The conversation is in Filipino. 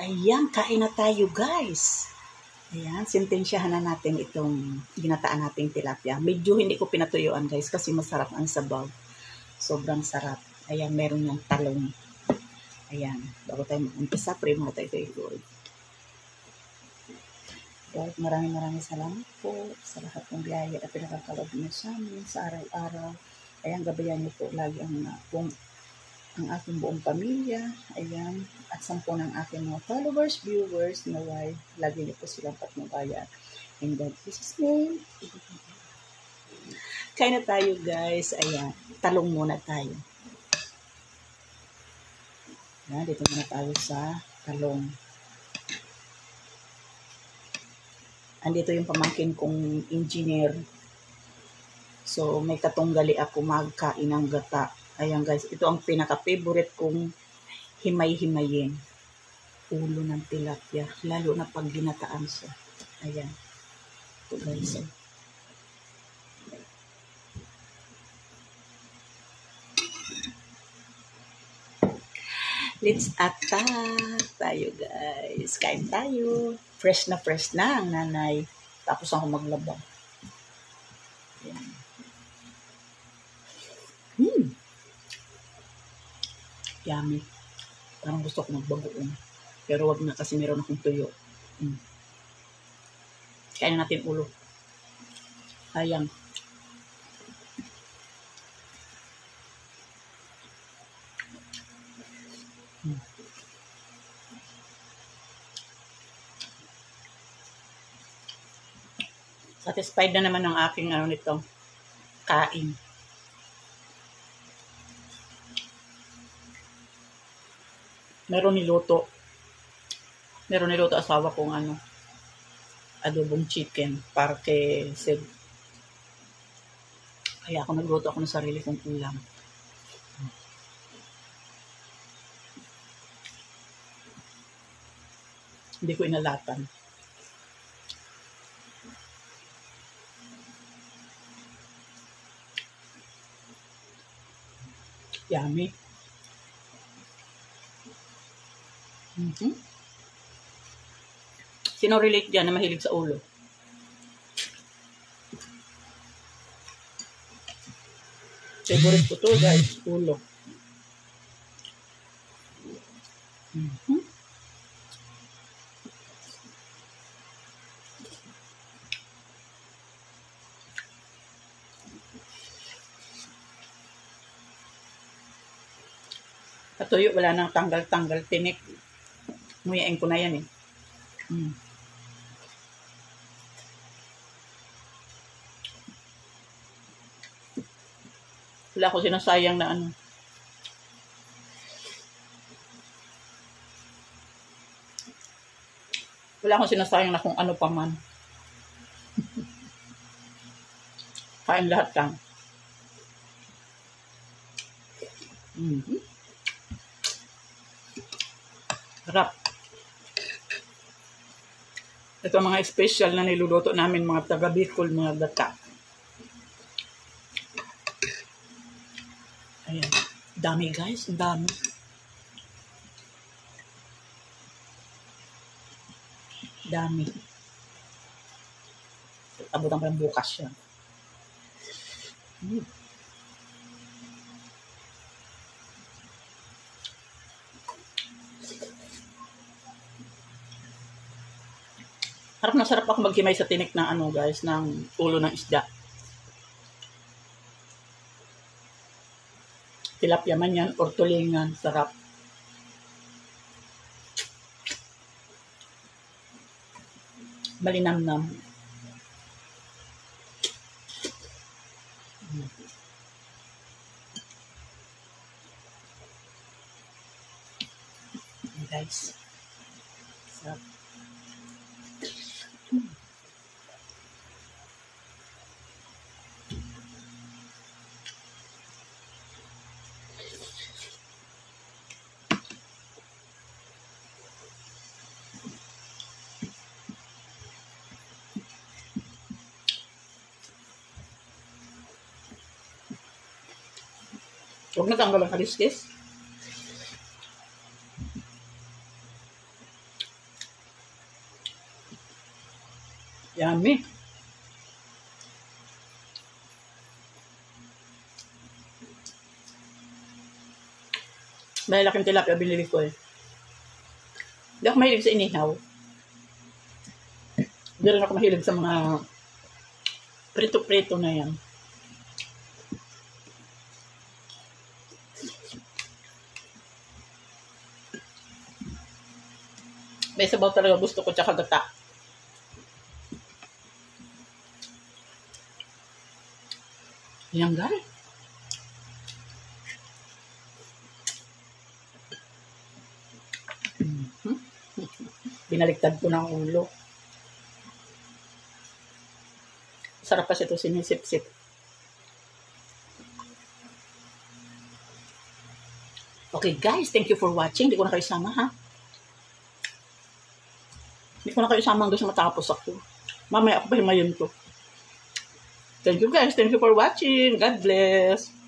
Ayan, kain na tayo guys. Ayan, sintensyahan na natin itong ginataan nating tilapia. Medyo hindi ko pinatuyuan guys kasi masarap ang sabaw. Sobrang sarap. Ayan, meron yung talong. Ayan, bago tayo mag-umpisa, pray muna tayo kay Lord. Lord, maraming salamat po sa lahat ng biyaya at pinakakalog niyo sa amin sa araw-araw. Ayan, gabayan niyo po lagi ang aking buong pamilya, ayan, at 10 ng aking mga followers, viewers, naway, lagi niyo po silang patnubayan. In God Jesus' name, kain na tayo guys, ayan, talong muna tayo. Ayan, dito muna tayo sa talong. Andito yung pamangkin kong engineer. So, may katunggali ako magkain ng gata. Ayan guys, ito ang pinaka-favorite kong himay-himayin. Ulo ng tilapia, lalo na pag ginataan siya. Ayan. Ito guys. Let's attack tayo guys. Kain tayo. Fresh na ang nanay. Tapos ako maglaba. Ayan. Yummy. Parang gusto ko magbagoong. Pero wag na kasi meron akong tuyo. Kain natin ulo. Sayang. Satisfied na naman ang aking nito, kain. Meron niluto asawa kong adobong chicken para kay Sid. Kaya ako nagluto ako ng sarili kong ulam. Hindi ko inalatan. Yummy. Sino relate dyan na mahilig sa ulo? Favorite ko to guys, ulo. Katuyo, wala nang tanggal-tanggal tinik. Nguyain ko na yan eh. Wala ko sinasayang na Wala akong sinasayang na kung ano pa man. Kain lahat lang. Sarap. Ito mga special na niluluto namin mga taga Bicol, mga gata. Ayan. Dami guys, ang dami. Dami. Abutan pa ng bukas yan. Harap na sarap ako maghimay sa tinik ng guys, ng ulo ng isda. Tilapia man yan or tulingan, sarap. Malinamnam. Guys. Sarap. Huwag na tanggal ang kaliskis. Yummy. May laking tilapia binili ko eh. Hindi ako mahilig sa inihaw. Hindi rin ako mahilig sa mga prito-prito na yan. May sabaw talaga gusto ko tsaka gata. Yan guys. Binaliktad ko ng ulo. Sarap kasi ito sinisip-sip. Okay guys, thank you for watching. Hindi ko na kayo sama ha. Hindi ko na kayo sama hanggang sa matapos ako. Mamaya ako pa himayin ko. Thank you guys. Thank you for watching. God bless.